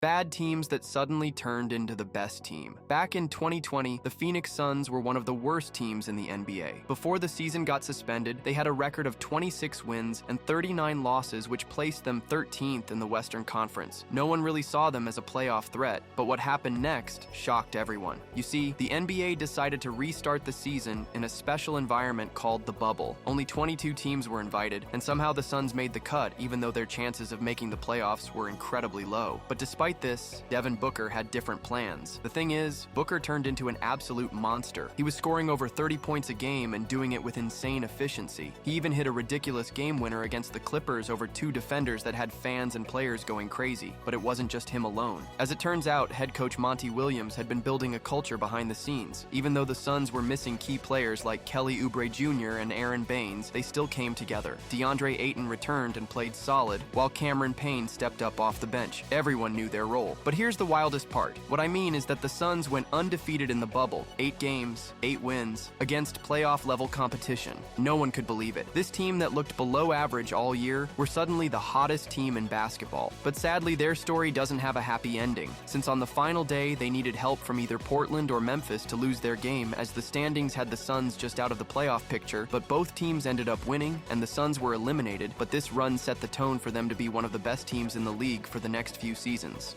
Bad teams that suddenly turned into the best team. Back in 2020, the Phoenix Suns were one of the worst teams in the NBA. Before the season got suspended, they had a record of 26 wins and 39 losses, which placed them 13th in the Western Conference. No one really saw them as a playoff threat, but what happened next shocked everyone. You see, the NBA decided to restart the season in a special environment called the bubble. Only 22 teams were invited, and somehow the Suns made the cut, even though their chances of making the playoffs were incredibly low. But despite this, Devin Booker had different plans. The thing is, Booker turned into an absolute monster. He was scoring over 30 points a game and doing it with insane efficiency. He even hit a ridiculous game winner against the Clippers over two defenders that had fans and players going crazy. But it wasn't just him alone. As it turns out, head coach Monty Williams had been building a culture behind the scenes. Even though the Suns were missing key players like Kelly Oubre Jr. and Aaron Baines, they still came together. DeAndre Ayton returned and played solid, while Cameron Payne stepped up off the bench. Everyone knew their role. But here's the wildest part. What I mean is that the Suns went undefeated in the bubble, 8 games, 8 wins, against playoff-level competition. No one could believe it. This team that looked below average all year were suddenly the hottest team in basketball. But sadly, their story doesn't have a happy ending, since on the final day, they needed help from either Portland or Memphis to lose their game, as the standings had the Suns just out of the playoff picture, but both teams ended up winning, and the Suns were eliminated, but this run set the tone for them to be one of the best teams in the league for the next few seasons.